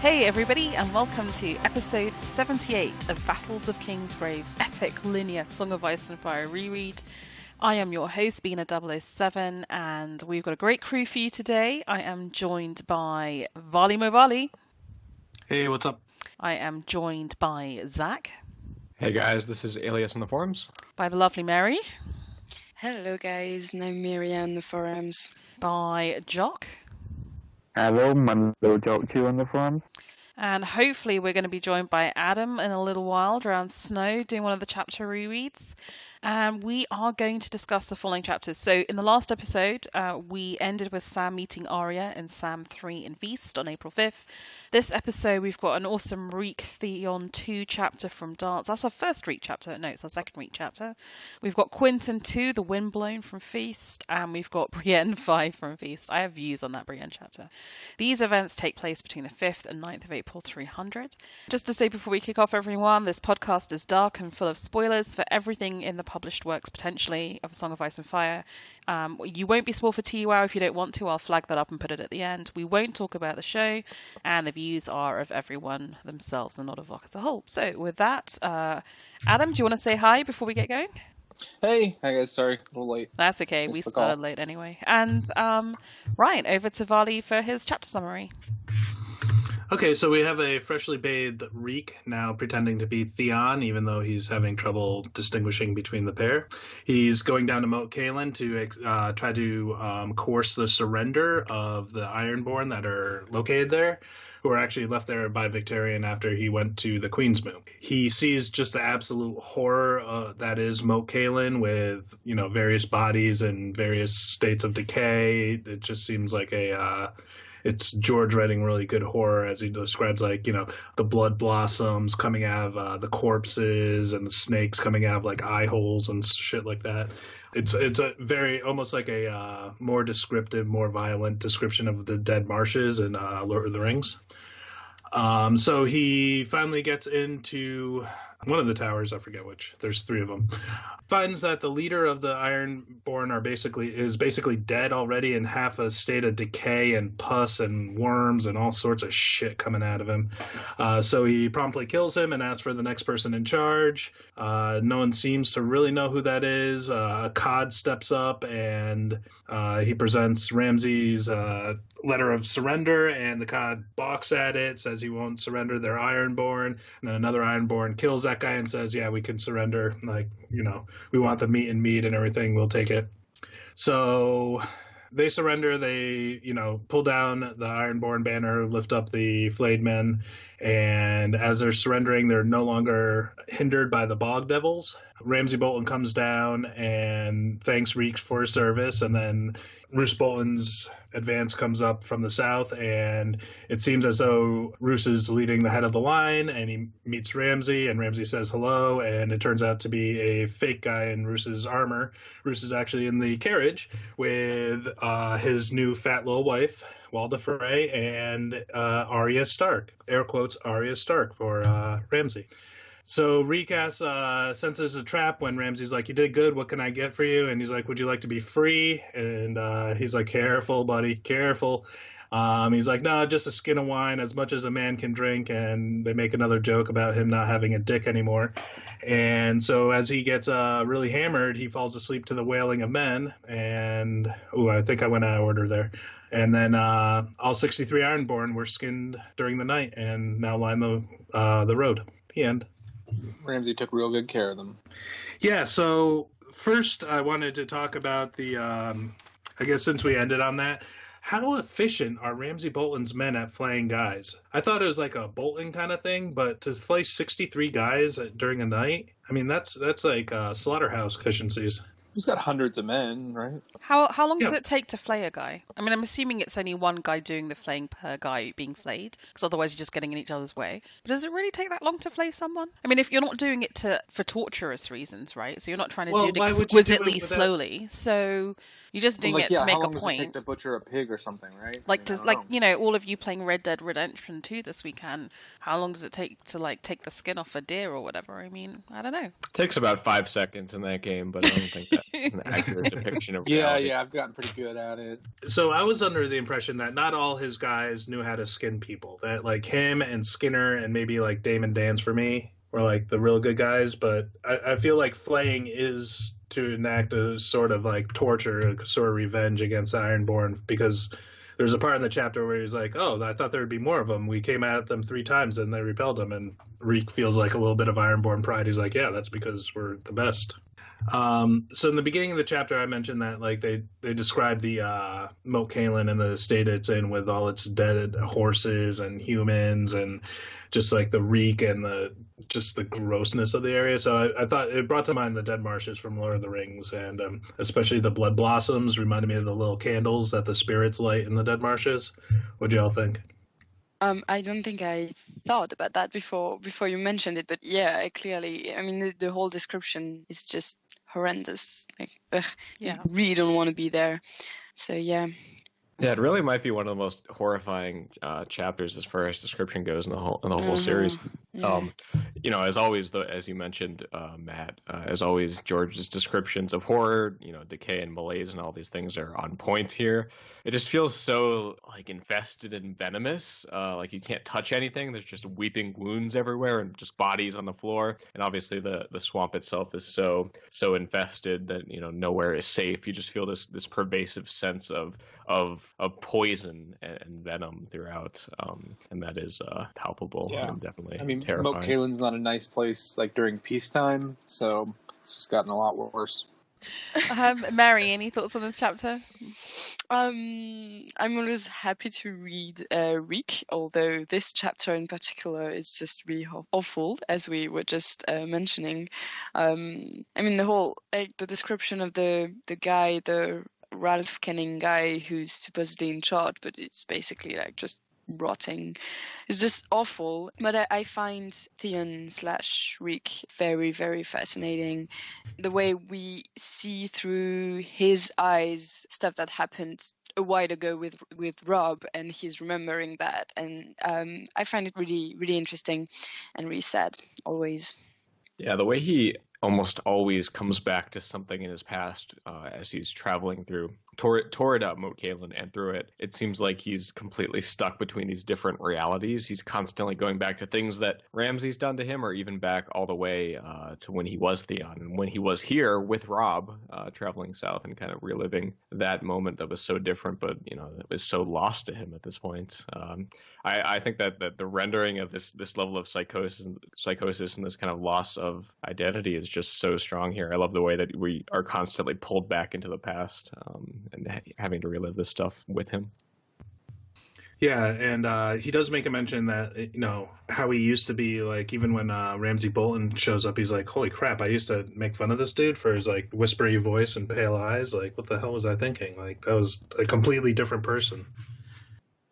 Hey everybody, and welcome to episode 78 of Vassals of Kingsgrave's epic linear Song of Ice and Fire reread. I am your host, Bina 007, and we've got a great crew for you today. I am joined by Varley. Hey, what's up? I am joined by Zack. Hey guys, this is Alias on the forums. By the lovely Mary. Hello guys, and I'm Mary on the forums. By Jock. Hello, my little Jock too on the forums. And hopefully we're going to be joined by Adam in a little while around Snow doing one of the chapter rereads. And we are going to discuss the following chapters. So in the last episode, we ended with Sam meeting Arya in Sam 3 in Feast on April 5th. This episode, we've got an awesome Reek Theon 2 chapter from Dance. That's our first Reek chapter. No, it's our second Reek chapter. We've got Quentin 2, the Windblown from Feast. And we've got Brienne 5 from Feast. I have views on that Brienne chapter. These events take place between the 5th and 9th of April 300. Just to say before we kick off, everyone, this podcast is dark and full of spoilers for everything in the published works, potentially, of A Song of Ice and Fire. You won't be spoiled for TWOW if you don't want to. I'll flag that up and put it at the end. We won't talk about the show, and the views are of everyone themselves and not of VOC as a whole. So with that, Adam, do you want to say hi before we get going? Hey, hi guys, sorry, a little late. That's okay, we started late anyway. And right, over to Varley for his chapter summary. Okay, so we have a freshly bathed Reek now pretending to be Theon, even though he's having trouble distinguishing between the pair. He's going down to Moat Cailin to try to coerce the surrender of the Ironborn that are located there, who are actually left there by Victarion after he went to the Queen's Moot. He sees just the absolute horror that is Moat Cailin with, various bodies and various states of decay. It just seems like it's George writing really good horror, as he describes, the blood blossoms coming out of the corpses and the snakes coming out of eye holes and shit like that. It's a very, almost like a more descriptive, more violent description of the dead marshes in Lord of the Rings. So he finally gets into one of the towers, I forget which, there's 3 of them, finds that the leader of the Ironborn is basically dead already in half a state of decay and pus and worms and all sorts of shit coming out of him. So he promptly kills him and asks for the next person in charge. No one seems to really know who that is. Cod steps up and he presents Ramsay's letter of surrender, and the Cod balks at it, says he won't surrender. They're Ironborn. And then another Ironborn kills that guy and says, yeah, we can surrender. We want the meat and meat and everything. We'll take it. So they surrender. They, pull down the Ironborn banner, lift up the flayed men. And as they're surrendering, they're no longer hindered by the bog devils. Ramsay Bolton comes down and thanks Reek for his service. And then Roose Bolton's advance comes up from the south, and it seems as though Roose is leading the head of the line, and he meets Ramsay, and Ramsay says hello, and it turns out to be a fake guy in Roose's armor. Roose is actually in the carriage with his new fat little wife, Walda Frey, and Arya Stark. Air quotes, Arya Stark for Ramsay. So Reek senses a trap when Ramsay's like, you did good, what can I get for you? And he's like, would you like to be free? And he's like, careful, buddy, careful. He's like, no, just a skin of wine, as much as a man can drink. And they make another joke about him not having a dick anymore. And so as he gets really hammered, he falls asleep to the wailing of men. And, I think I went out of order there. And then all 63 Ironborn were skinned during the night and now line the road. The end. Ramsay took real good care of them. Yeah, so first I wanted to talk about the, I guess since we ended on that, how efficient are Ramsay Bolton's men at flaying guys? I thought it was like a Bolton kind of thing, but to flay 63 guys during a night, I mean, that's like slaughterhouse efficiencies. He's got hundreds of men, right? How long does it take to flay a guy? I mean, I'm assuming it's only one guy doing the flaying per guy being flayed, because otherwise you're just getting in each other's way. But does it really take that long to flay someone? I mean, if you're not doing it for torturous reasons, right? So you're not trying to do it exquisitely slowly. So you're just doing it to make a point. How long does it take to butcher a pig or something, right? All of you playing Red Dead Redemption 2 this weekend, how long does it take to take the skin off a deer or whatever? I mean, I don't know. It takes about 5 seconds in that game, but I don't think that. is an accurate depiction of Yeah, reality. yeah, I've gotten pretty good at it. So I was under the impression that not all his guys knew how to skin people. That like him and Skinner and maybe like Damon Dance for me were like the real good guys. But I feel like flaying is to enact a sort of like torture, a sort of revenge against Ironborn, because there's a part in the chapter where he's like, "Oh, I thought there would be more of them. We came at them 3 times and they repelled them." And Reek feels like a little bit of Ironborn pride. He's like, "Yeah, that's because we're the best." So in the beginning of the chapter, I mentioned that like they described the Moat Cailin and the state it's in with all its dead horses and humans and just like the reek and the grossness of the area. So I thought it brought to mind the dead marshes from Lord of the Rings, and especially the blood blossoms reminded me of the little candles that the spirits light in the dead marshes. What do y'all think? I don't think I thought about that before you mentioned it, but yeah, I mean, the whole description is just horrendous. Like, Yeah. you really don't want to be there. So yeah. Yeah, it really might be one of the most horrifying chapters as far as description goes in the whole series. Yeah. As always, as you mentioned, Matt, as always, George's descriptions of horror, decay and malaise and all these things are on point here. It just feels so like infested and venomous. Like you can't touch anything. There's just weeping wounds everywhere and just bodies on the floor. And obviously the swamp itself is so infested that nowhere is safe. You just feel this pervasive sense of poison and venom throughout, and that is palpable and definitely terrifying. Moat Cailin's not a nice place like during peacetime, so it's just gotten a lot worse. Mary, any thoughts on this chapter? I'm always happy to read Reek, although this chapter in particular is just really awful, as we were just mentioning. I mean, the whole the description of the guy, the Ralph Kenning guy who's supposedly in charge, but it's basically like just rotting. It's just awful. But I find Theon / Reek very, very fascinating. The way we see through his eyes stuff that happened a while ago with Rob, and he's remembering that, and I find it really, really interesting and really sad always. Yeah, the way he almost always comes back to something in his past as he's traveling through toward Moat Cailin and through it. It seems like he's completely stuck between these different realities. He's constantly going back to things that Ramsay's done to him, or even back all the way to when he was Theon and when he was here with Rob, traveling south and kind of reliving that moment that was so different, but that was so lost to him at this point. I think that the rendering of this level of psychosis and this kind of loss of identity is just so strong here. I love the way that we are constantly pulled back into the past and having to relive this stuff with him. Yeah, and he does make a mention that, how he used to be, like, even when Ramsay Bolton shows up, he's like, holy crap, I used to make fun of this dude for his, like, whispery voice and pale eyes. Like, what the hell was I thinking? Like, that was a completely different person.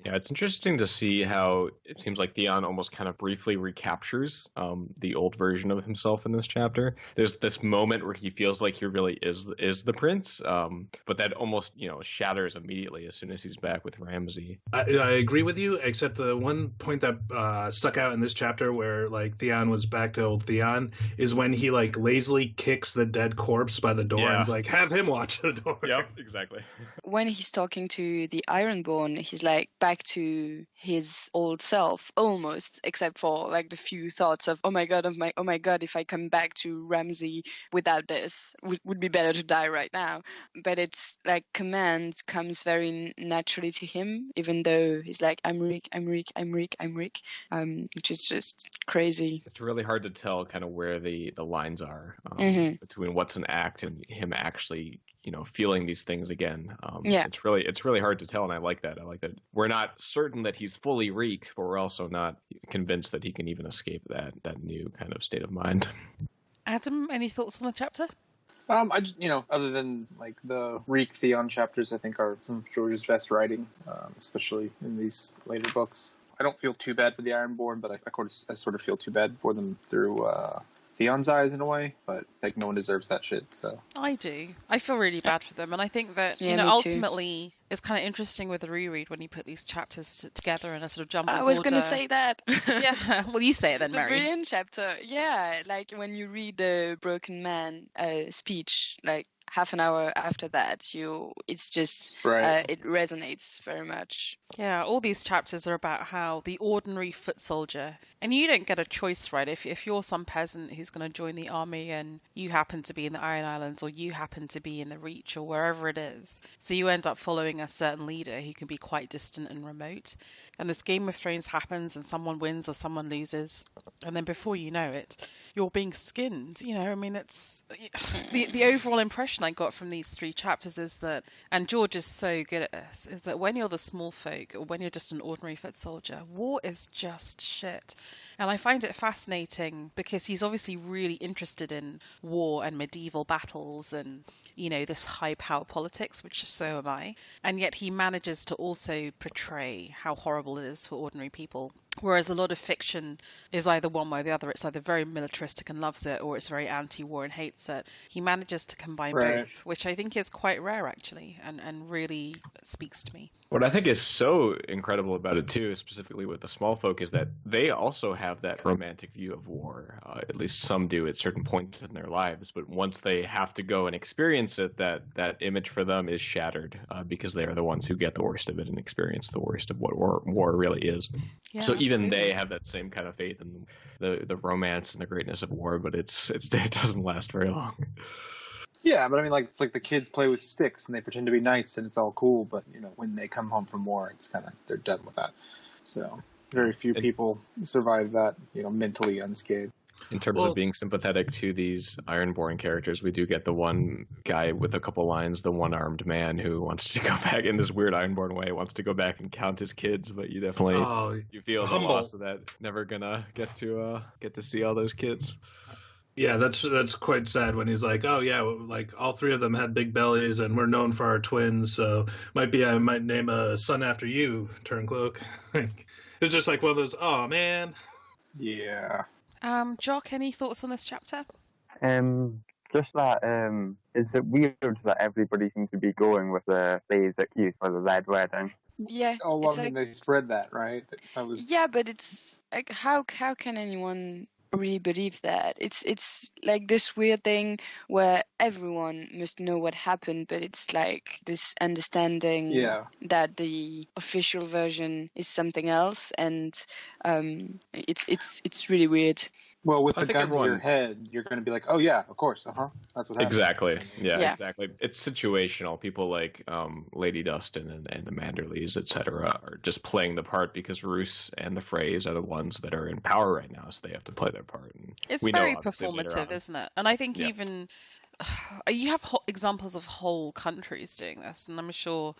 Yeah, it's interesting to see how it seems like Theon almost kind of briefly recaptures the old version of himself in this chapter. There's this moment where he feels like he really is the prince, but that almost shatters immediately as soon as he's back with Ramsay. I agree with you, except the one point that stuck out in this chapter where like Theon was back to old Theon is when he like lazily kicks the dead corpse by the door and's like, have him watch the door. Yep, exactly. When he's talking to the Ironborn, he's like back to his old self almost, except for like the few thoughts of oh my god, if I come back to Ramsay without this, would be better to die right now. But it's like command comes very naturally to him, even though he's like I'm Reek, which is just crazy. It's really hard to tell kind of where the lines are between what's an act and him actually feeling these things again. It's really hard to tell, and I like that. We're not certain that he's fully Reek, but we're also not convinced that he can even escape that new kind of state of mind. Adam, any thoughts on the chapter? Other than like the Reek Theon chapters, I think are some of George's best writing, especially in these later books. I don't feel too bad for the Ironborn, but I sort of feel too bad for them through Theon's eyes in a way, but like no one deserves that shit. So I do. I feel really bad for them, and I think that ultimately it's kind of interesting with the reread when you put these chapters together in a sort of jumbled order. I was going to say that. Yeah, well, you say it then, the Mary. The Brienne chapter, yeah, like when you read the Broken Man speech, like half an hour after that, it's just Right. it resonates very much. Yeah, all these chapters are about how the ordinary foot soldier, and you don't get a choice, right? If you're some peasant who's going to join the army and you happen to be in the Iron Islands or you happen to be in the Reach or wherever it is, so you end up following a certain leader who can be quite distant and remote. And this Game of Thrones happens and someone wins or someone loses, and then before you know it, you're being skinned. I mean, it's the overall impression I got from these 3 chapters is that, and George is so good at this, is that when you're the small folk or when you're just an ordinary foot soldier, war is just shit. And I find it fascinating because he's obviously really interested in war and medieval battles and, this high power politics, which so am I. And yet he manages to also portray how horrible it is for ordinary people. Whereas a lot of fiction is either one way or the other. It's either very militaristic and loves it, or it's very anti-war and hates it. He manages to combine Right. both, which I think is quite rare, actually, and really speaks to me. What I think is so incredible about it too, specifically with the small folk, is that they also have that romantic view of war. At least some do at certain points in their lives. But once they have to go and experience it, that image for them is shattered because they are the ones who get the worst of it and experience the worst of what war really is. Yeah, So even absolutely. they have that same kind of faith in the romance and the greatness of war, but it doesn't last very long. Yeah, but I mean, like, it's like the kids play with sticks and they pretend to be knights and it's all cool, but, when they come home from war, it's kind of, they're done with that. So very few people survive that, mentally unscathed. In terms of being sympathetic to these Ironborn characters, we do get the one guy with a couple lines, the one-armed man who wants to go back in this weird Ironborn way, wants to go back and count his kids, but you definitely you feel the humble. loss of that. Never gonna get to see all those kids. Yeah, that's quite sad when he's like, oh yeah, like all 3 of them had big bellies and we're known for our twins, so I might name a son after you, Turncloak. It's just like one of those, oh man. Yeah. Jock, any thoughts on this chapter? Just that, is it weird that everybody seems to be going with the phase excuse for the Red Wedding? Yeah. Oh, well, it's I mean, like, they spread that, right? That was. yeah, but it's like how can anyone really believe that? It's like this weird thing where everyone must know what happened, but it's like this understanding Yeah. that the official version is something else, and it's really weird. Well, with I the think gun to your everyone- head, you're going to be like, oh yeah, of course, that's what happened. Exactly. Yeah, Yeah. exactly. It's situational. People like Lady Dustin and the Manderleys, etc., are just playing the part because Roose and the Freys are the ones that are in power right now, so they have to play their part. And It's we know, very obviously, later performative, on. isn't it? And I think Yeah. even you have examples of whole countries doing this, and I'm sure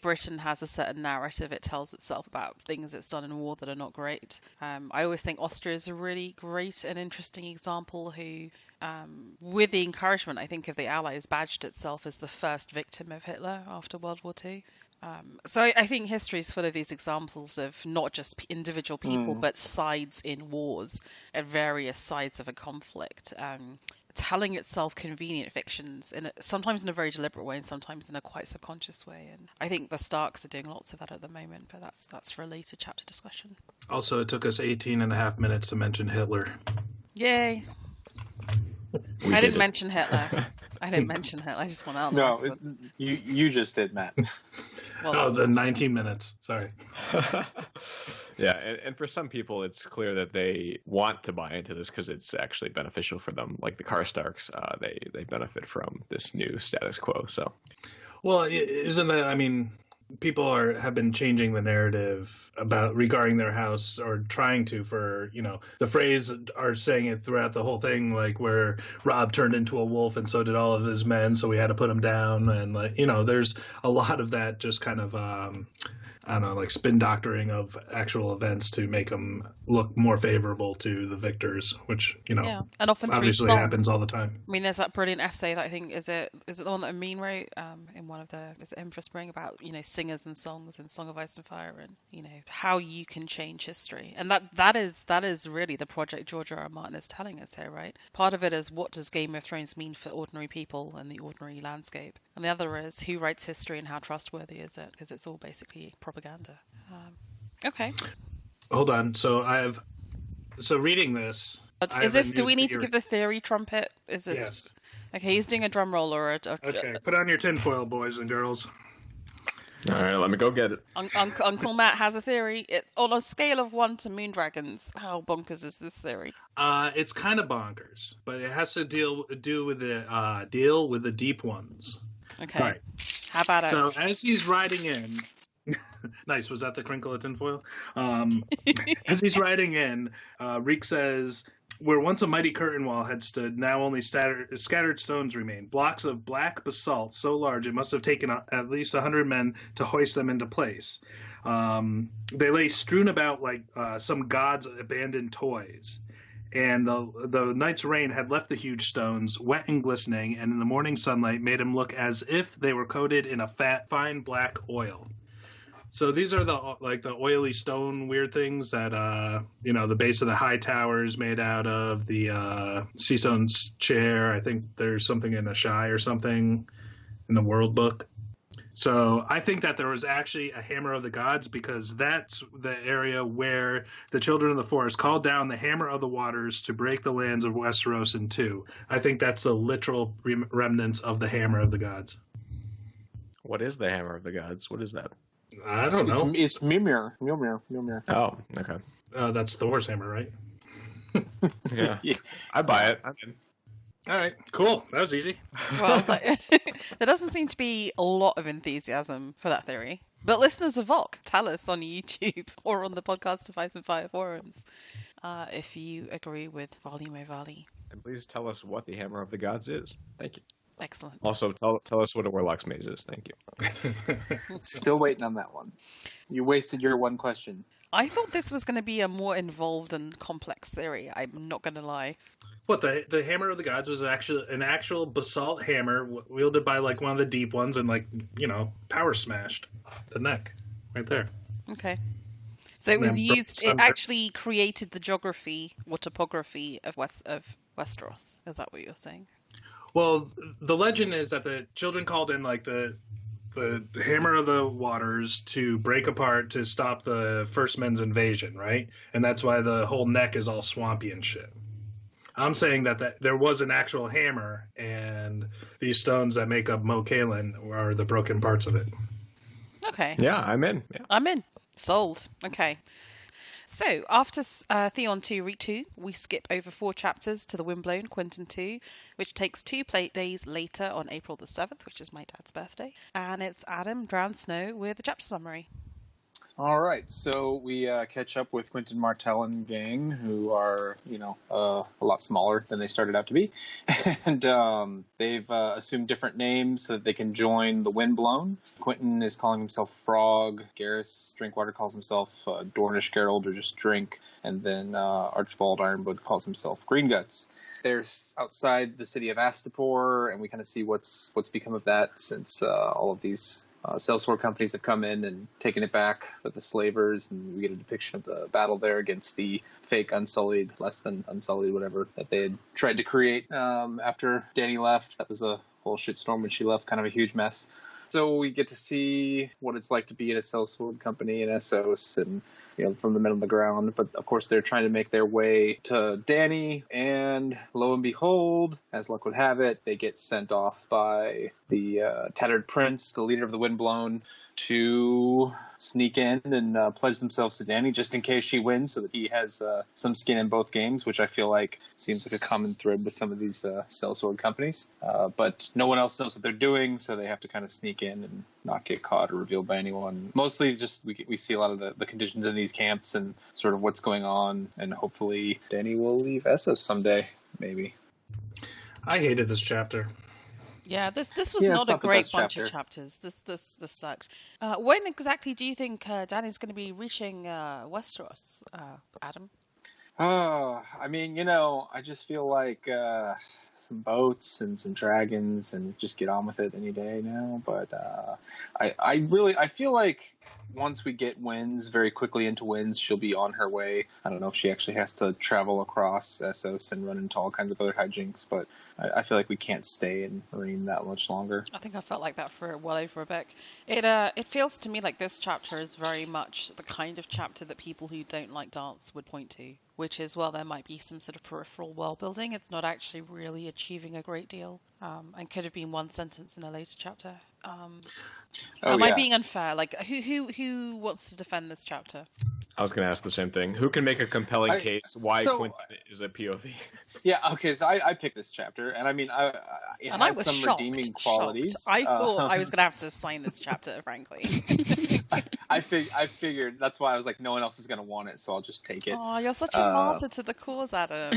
Britain has a certain narrative it tells itself about things it's done in war that are not great. I always think Austria is a really great and interesting example who, with the encouragement I think of the Allies, badged itself as the first victim of Hitler after World War II. So I think history is full of these examples of not just individual people, but sides in wars at various sides of a conflict, telling itself convenient fictions, sometimes in a very deliberate way and sometimes in a quite subconscious way. And I think the Starks are doing lots of that at the moment, but that's for a later chapter discussion. Also, it took us 18 and a half minutes to mention Hitler. Yay! We I did didn't it. mention Hitler. I didn't mention Hitler. I just want out. No, you just did, Matt. Oh, the 19 minutes. Sorry. Yeah, and for some people, it's clear that they want to buy into this because it's actually beneficial for them. Like the Karstarks, they benefit from this new status quo. So, Well, isn't that? I mean, people have been changing the narrative regarding their house, or trying to, for the phrase are saying it throughout the whole thing, like where Robb turned into a wolf and so did all of his men, so we had to put him down, and there's a lot of that just kind of I don't know, like spin doctoring of actual events to make them look more favorable to the victors, which yeah, and often through obviously song. happens all the time. I mean, there's that brilliant essay that I think is it the one that Amin wrote in one of is it Hymn for Spring, about singers and songs in Song of Ice and Fire, and how you can change history, and that is really the project George R.R. Martin is telling us here, right? Part of it is, what does Game of Thrones mean for ordinary people and the ordinary landscape, and the other is, who writes history and how trustworthy is it, because it's all basically propaganda. Okay. Hold on. So reading this. Do we need to give the theory trumpet? Is this? Yes. Okay, he's doing a drum roll or a Okay, put on your tinfoil, boys and girls. All right, let me go get it. Uncle Matt has a theory. On a scale of 1 to moondragons, how bonkers is this theory? It's kind of bonkers, but it has to deal with the deep ones. Okay. All right. How about it? So as he's riding in, nice. Was that the crinkle of tinfoil? As he's riding in, Reek says, "Where once a mighty curtain wall had stood, now only scattered stones remain. Blocks of black basalt so large it must have taken at least 100 men to hoist them into place. They lay strewn about like some god's abandoned toys." And the night's rain had left the huge stones wet and glistening, and in the morning sunlight made them look as if they were coated in a fine black oil. So these are the oily stone weird things that the base of the high tower is made out of, the Seastone's chair. I think there's something in the Shy or something in the World Book. So I think that there was actually a Hammer of the Gods, because that's the area where the Children of the Forest called down the Hammer of the Waters to break the lands of Westeros in two. I think that's the literal remnants of the Hammer of the Gods. What is the Hammer of the Gods? What is that? I don't know. It's Mimir. Oh, okay. That's Thor's hammer, right? Yeah. Yeah. I buy it. I'm in. All right, cool. That was easy. Well, there doesn't seem to be a lot of enthusiasm for that theory. But listeners of VOC, tell us on YouTube or on the Podcast of Ice and Fire forums if you agree with Varley Mo Varley. And please tell us what the Hammer of the Gods is. Thank you. Excellent. Also, tell us what a Warlock's Maze is. Thank you. Still waiting on that one. You wasted your one question. I thought this was going to be a more involved and complex theory. I'm not going to lie. What, the Hammer of the Gods was actually an actual basalt hammer wielded by like one of the deep ones and power smashed the neck right there. Okay. So it was And then used. It actually created the geography or topography of Westeros. Is that what you're saying? Well, the legend is that the children called in like the Hammer of the Waters to break apart to stop the First Men's invasion, right? And that's why the whole neck is all swampy and shit. I'm saying that there was an actual hammer, and these stones that make up Mo Kalen are the broken parts of it. Okay. Yeah, I'm in. Yeah. I'm in. Sold. Okay. So, after Theon 2, Reek 2, we skip over 4 chapters to the Windblown, Quentin 2, which takes 2 play days later on April the 7th, which is my dad's birthday. And it's Adam Drowned Snow with the chapter summary. All right, so we catch up with Quentyn Martell and gang, who are, a lot smaller than they started out to be. And they've assumed different names so that they can join the Windblown. Quentyn is calling himself Frog. Garrus Drinkwater calls himself Dornish Geralt, or just Drink. And then Archibald Ironwood calls himself Green Guts. They're outside the city of Astapor, and we kind of see what's become of that since all of these sellsword companies have come in and taken it back with the slavers, and we get a depiction of the battle there against the fake Unsullied, less than Unsullied, whatever, that they had tried to create after Dany left. That was a whole shitstorm when she left, kind of a huge mess. So we get to see what it's like to be at a sellsword company in Essos, and from the men on the ground. But of course, they're trying to make their way to Dany, and lo and behold, as luck would have it, they get sent off by the Tattered Prince, the leader of the Windblown, to sneak in and pledge themselves to Dany just in case she wins, so that he has some skin in both games, which I feel like seems like a common thread with some of these sellsword companies. But no one else knows what they're doing, so they have to kind of sneak in and not get caught or revealed by anyone. Mostly just we see a lot of the conditions in these camps and sort of what's going on, and hopefully Dany will leave Essos someday, maybe. I hated this chapter. Yeah, this was not a the great best bunch chapter. of chapters. This sucks. When exactly do you think Dany's going to be reaching Westeros, Adam? I mean, I just feel like some boats and some dragons and just get on with it any day now. But I feel like once we get Winds very quickly into Winds, she'll be on her way. I don't know if she actually has to travel across Essos and run into all kinds of other hijinks, but I feel like we can't stay in Marine that much longer. I think I felt like that for well over a bit. It feels to me like this chapter is very much the kind of chapter that people who don't like dance would point to. which is, well, there might be some sort of peripheral world building. It's not actually really achieving a great deal, and could have been one sentence in a later chapter. Am I being unfair? Like, who wants to defend this chapter? I was going to ask the same thing. Who can make a compelling case why Quentin is a POV? Yeah, okay, so I picked this chapter, and I mean, it has some redeeming qualities. I thought I was going to have to sign this chapter, frankly. I figured that's why I was like, no one else is going to want it, so I'll just take it. Oh, you're such a martyr to the cause, Adam.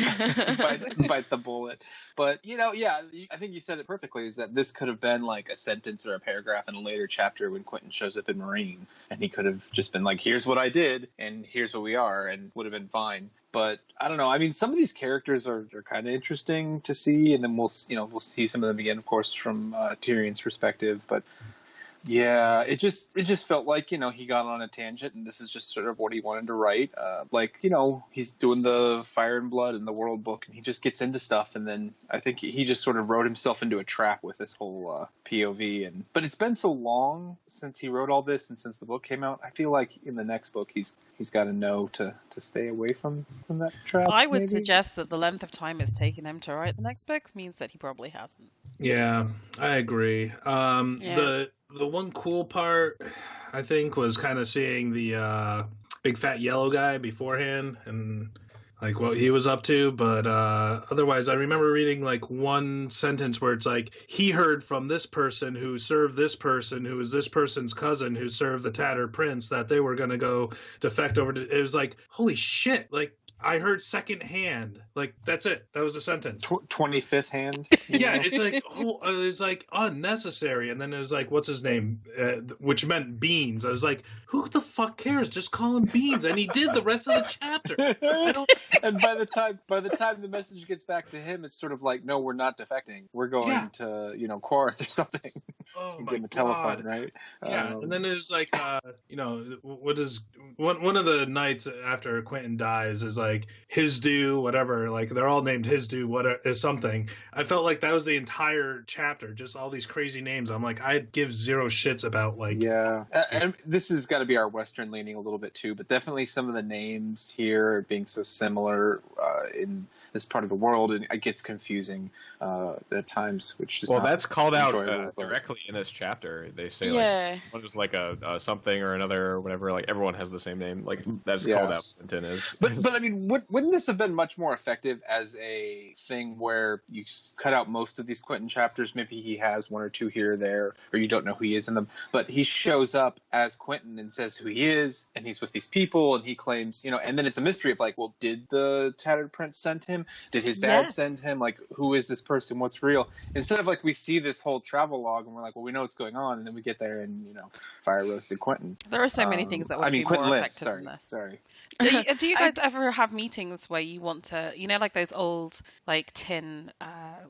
bite the bullet. But, I think you said it perfectly, is that this could have been like a sentence or a paragraph in a later chapter when Quentin shows up in Marine, and he could have just been like, here's what I did, and here's what we are, and would have been fine. But I don't know. I mean, some of these characters are kind of interesting to see, and then we'll see some of them again, of course, from Tyrion's perspective. But yeah, it just felt like, he got on a tangent, and this is just sort of what he wanted to write. He's doing the Fire and Blood and the World book, and he just gets into stuff, and then I think he just sort of wrote himself into a trap with this whole POV. But it's been so long since he wrote all this, and since the book came out, I feel like in the next book he's got to know to stay away from that trap. I would suggest that the length of time it's taken him to write the next book means that he probably hasn't. Yeah, I agree. The one cool part, I think, was kind of seeing the big fat yellow guy beforehand and like what he was up to. But otherwise, I remember reading like one sentence where it's like, he heard from this person who served this person who is this person's cousin who served the Tattered Prince that they were going to go defect over to. It was like, holy shit, like, I heard secondhand. Like, that's it. That was a sentence. 25th hand. Yeah, it's like unnecessary. And then it was like, what's his name? Which meant Beans. I was like, who the fuck cares? Just call him Beans. And he did the rest of the chapter. And by the time the message gets back to him, it's sort of like, no, we're not defecting. We're going to, Quarth or something. Oh my give him a telephone, right? Yeah, and then it was like, what is one of the nights after Quentin dies is like his due, whatever. Like they're all named his due, what is something. I felt like that was the entire chapter, just all these crazy names. I'm like, I'd give zero shits about like. Yeah, and this has got to be our Western leaning a little bit too, but definitely some of the names here are being so similar in this part of the world, and it gets confusing at times, which is that's called out but directly in this chapter. They say like one was like a something or another or whatever. Like everyone has the same name. Like that's called out. Quentin is. But I mean, wouldn't this have been much more effective as a thing where you cut out most of these Quentin chapters? Maybe he has one or two here or there, or you don't know who he is in them. But he shows up as Quentin and says who he is, and he's with these people, and he claims, and then it's a mystery of like, well, did the Tattered Prince send him? Did his dad send him? Like, who is this person? What's real? Instead of like, we see this whole travel log and we're like, well, we know what's going on, and then we get there and fire roasted Quentin. There are so many things that would be Quentin more lives. effective than this. Sorry. Do you guys ever have meetings where you want to, like those old like tin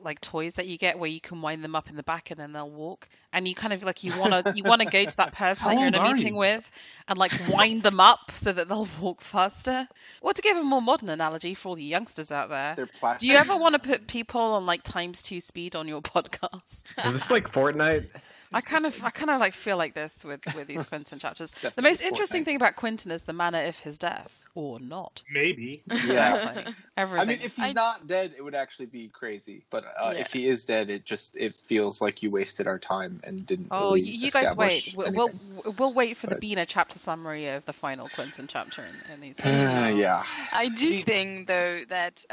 like toys that you get where you can wind them up in the back and then they'll walk, and you kind of like you want to go to that person that you're in a meeting with and like wind them up so that they'll walk faster? Or to give a more modern analogy for all the youngsters out there, they're plastic. Do you ever want to put people on like ×2 speed on your podcast? Is this like Fortnite? I kind of like feel like this with these Quentin chapters. The most interesting thing about Quentin is the manner of his death, or not. Maybe. Yeah. Everything. I mean, if he's not dead, it would actually be crazy. But if he is dead, it feels like you wasted our time and didn't. Oh, really you guys wait. anything. We'll wait for the Bina chapter summary of the final Quentin chapter in these. Yeah. I do think though that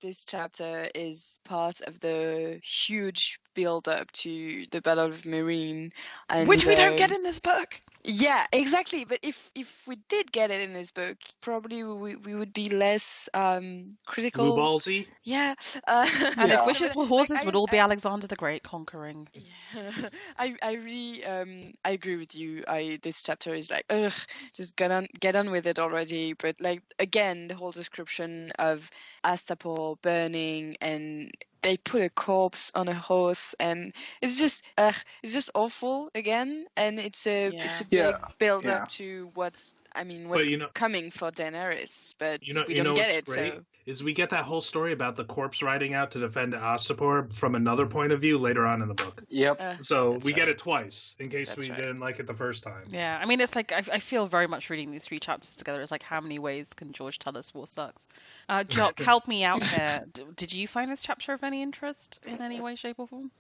this chapter is part of the huge build up to the Battle of Marine, and which we don't get in this book. Yeah, exactly. But if we did get it in this book, probably we would be less critical. Blue ballsy. Yeah. And if witches were horses, would all be Alexander the Great conquering. Yeah. I really I agree with you. This chapter is like, just get on with it already. But like again, the whole description of Astapor burning, and they put a corpse on a horse, and it's just awful again. And it's a big build up to what's I mean, what's you know- coming for Daenerys, but You know, we you know don't get what's it. great So is we get that whole story about the corpse riding out to defend Astapor from another point of view later on in the book. Yep. So that's we get right. it twice in case That's we right. didn't like it the first time. Yeah, I mean, it's like I feel very much reading these 3 chapters together. It's like, how many ways can George tell us war sucks? Jock, help me out here. Did you find this chapter of any interest in any way, shape, or form?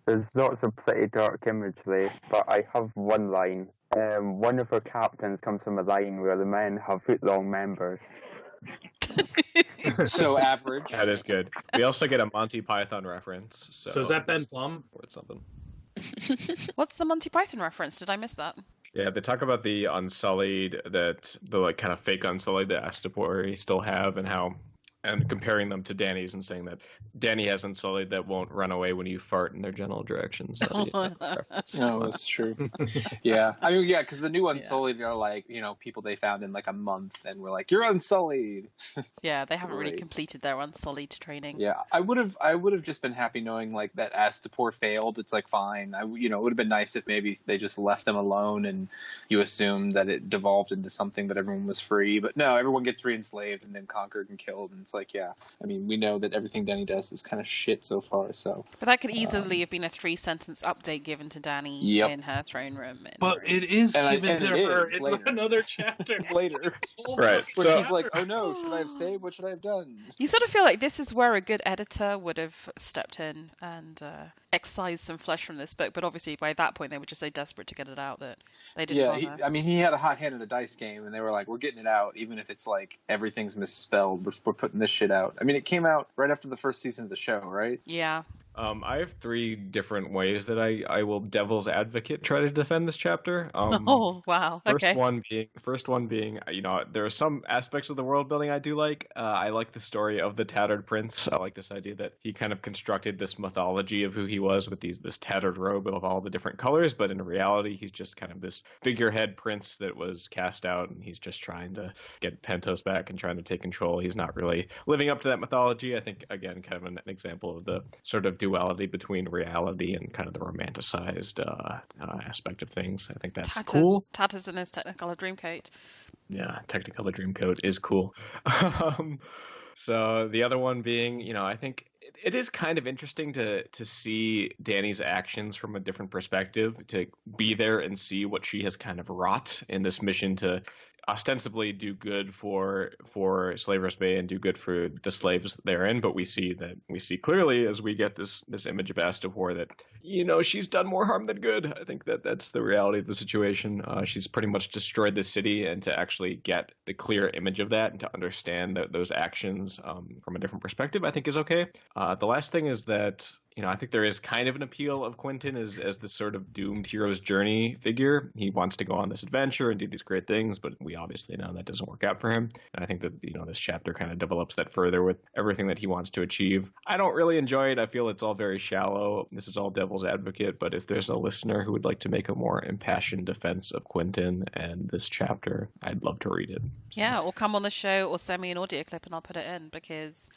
There's lots of pretty dark imagery, but I have one line. One of her captains comes from a line where the men have foot-long members. So average. That is good. We also get a Monty Python reference. So is that Ben Plum? Or something. What's the Monty Python reference? Did I miss that? Yeah, they talk about the Unsullied, the like kind of fake Unsullied that Astapor still have, and comparing them to Dany's and saying that Dany has Unsullied that won't run away when you fart in their general directions. No, that's true. Yeah. I mean, yeah, because the new Unsullied are like, people they found in like a month, and we're like, you're Unsullied. Yeah, they haven't really Right. completed their Unsullied training. Yeah, I would have just been happy knowing like that Astapor failed. It's like fine. It would have been nice if maybe they just left them alone and you assumed that it devolved into something that everyone was free. But no, everyone gets re-enslaved and then conquered and killed. And it's like, yeah, I mean, we know that everything Dany does is kind of shit so far. So, But that could easily have been a 3-sentence update given to Dany Yep. in her throne room. But it is And given it to her is in later. another chapter. it's later. Right. Where So- she's like, oh no, should I have stayed? What should I have done? You sort of feel like this is where a good editor would have stepped in and excised some flesh from this book. But obviously, by that point, they were just so desperate to get it out that they didn't Yeah, bother. he had a hot hand in the dice game, and they were like, we're getting it out, even if it's like everything's misspelled. We're putting this shit out. I mean, it came out right after the first season of the show, right? Yeah. I have 3 different ways that I will devil's advocate try to defend this chapter. Oh, wow. First Okay. one being, there are some aspects of the world building I do like. I like the story of the Tattered Prince. I like this idea that he kind of constructed this mythology of who he was with this tattered robe of all the different colors, but in reality, he's just kind of this figurehead prince that was cast out, and he's just trying to get Pentos back and trying to take control. He's not really living up to that mythology. I think, again, kind of an example of the sort of duality between reality and kind of the romanticized aspect of things. I think that's cool. Tatters in his Technicolor Dreamcoat. Yeah, Technicolor Dreamcoat is cool. So the other one being, I think it is kind of interesting to see Dany's actions from a different perspective, to be there and see what she has kind of wrought in this mission to ostensibly do good for Slaver's Bay and do good for the slaves therein, but we see clearly as we get this image of Astapor that she's done more harm than good. I think that's the reality of the situation. She's pretty much destroyed the city, and to actually get the clear image of that and to understand those actions from a different perspective, I think is okay. The last thing is that I think there is kind of an appeal of Quentin as this sort of doomed hero's journey figure. He wants to go on this adventure and do these great things, but we obviously know that doesn't work out for him. And I think that, this chapter kind of develops that further with everything that he wants to achieve. I don't really enjoy it. I feel it's all very shallow. This is all devil's advocate, but if there's a listener who would like to make a more impassioned defense of Quentin and this chapter, I'd love to read it. Yeah, or come on the show or send me an audio clip and I'll put it in, because,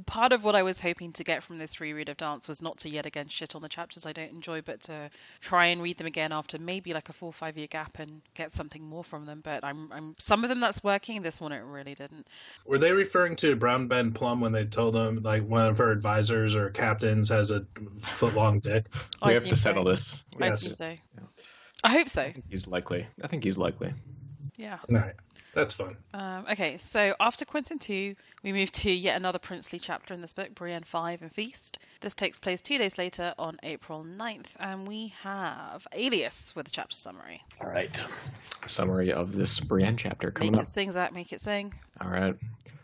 part of what I was hoping to get from this reread of Dance was not to yet again shit on the chapters I don't enjoy, but to try and read them again after maybe like a 4 or 5 year gap and get something more from them. But I'm some of them that's working. This one it really didn't. Were they referring to Brown Ben Plum when they told him like one of her advisors or captains has a foot-long dick? We have to settle this. I Yes. assume so. I hope so. I think he's likely. Yeah. All right. That's fun. Okay, so after Quentin 2, we move to yet another princely chapter in this book, Brienne 5 and Feast. This takes place 2 days later on April 9th, and we have Alias with a chapter summary. All right. Summary of this Brienne chapter coming Make up. it sing, Zack, make it sing. All right.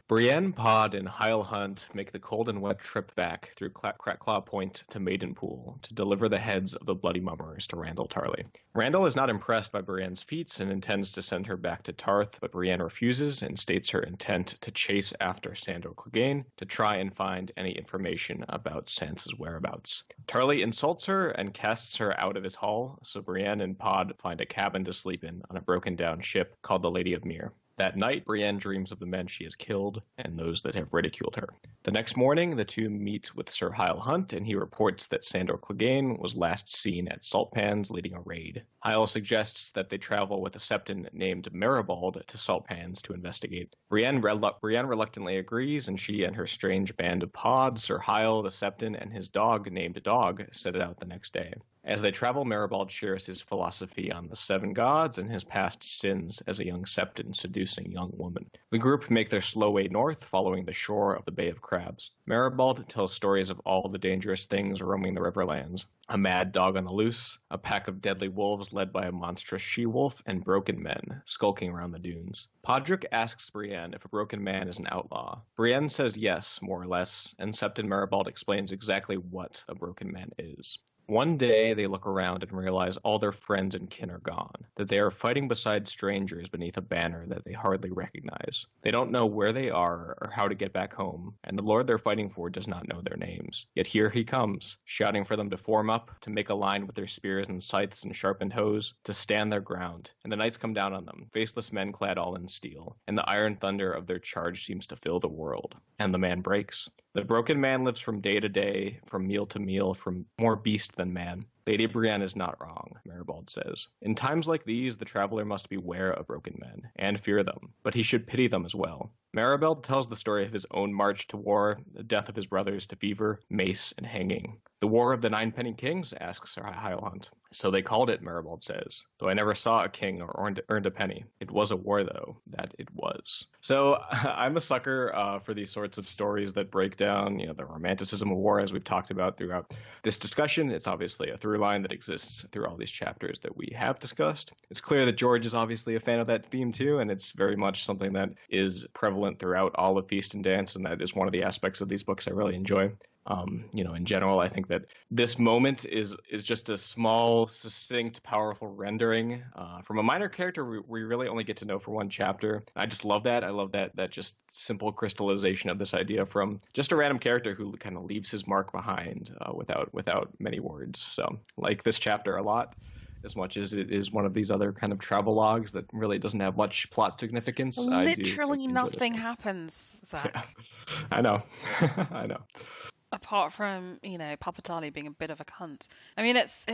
Brienne, Pod, and Hyle Hunt make the cold and wet trip back through Crackclaw Point to Maidenpool to deliver the heads of the Bloody Mummers to Randyll Tarly. Randyll is not impressed by Brienne's feats and intends to send her back to Tarth, but Brienne refuses and states her intent to chase after Sandor Clegane to try and find any information about Sansa's whereabouts. Tarly insults her and casts her out of his hall, so Brienne and Pod find a cabin to sleep in on a broken-down ship called the Lady of Myr. That night, Brienne dreams of the men she has killed and those that have ridiculed her. The next morning, the two meet with Sir Hyle Hunt, and he reports that Sandor Clegane was last seen at Saltpans leading a raid. Hyle suggests that they travel with a septon named Maribald to Saltpans to investigate. Brienne reluctantly agrees, and she and her strange band of pods, Sir Hyle, the septon, and his dog named Dog, set it out the next day. As they travel, Maribald shares his philosophy on the seven gods and his past sins as a young septon seducing young woman. The group make their slow way north, following the shore of the Bay of Crabs. Maribald tells stories of all the dangerous things roaming the Riverlands. A mad dog on the loose, a pack of deadly wolves led by a monstrous she-wolf, and broken men skulking around the dunes. Podrick asks Brienne if a broken man is an outlaw. Brienne says yes, more or less, and Septon Maribald explains exactly what a broken man is. One day, they look around and realize all their friends and kin are gone, that they are fighting beside strangers beneath a banner that they hardly recognize. They don't know where they are or how to get back home, and the lord they're fighting for does not know their names. Yet here he comes, shouting for them to form up, to make a line with their spears and scythes and sharpened hoes, to stand their ground. And the knights come down on them, faceless men clad all in steel, and the iron thunder of their charge seems to fill the world. And the man breaks. The broken man lives from day to day, from meal to meal, from more beast than man. Lady Brienne is not wrong, Maribald says. In times like these, the traveler must beware of broken men, and fear them, but he should pity them as well. Maribald tells the story of his own march to war, the death of his brothers to fever, mace, and hanging. The War of the Ninepenny Kings, asks Sir Hyle Hunt. So they called it, Maribald says, though I never saw a king or earned a penny. It was a war, though, that it was. So I'm a sucker for these sorts of stories that break down, the romanticism of war, as we've talked about throughout this discussion. It's obviously a through line that exists through all these chapters that we have discussed. It's clear that George is obviously a fan of that theme too, and it's very much something that is prevalent throughout all of Feast and Dance, and that is one of the aspects of these books I really enjoy. In general, I think that this moment is just a small, succinct, powerful rendering from a minor character we really only get to know for one chapter. I just love that. I love that just simple crystallization of this idea from just a random character who kind of leaves his mark behind without many words. So, like this chapter a lot, as much as it is one of these other kind of travel logs that really doesn't have much plot significance. Literally nothing happens, Zack. Yeah. I know. I know. Apart from, Papa Tarly being a bit of a cunt. I mean, it's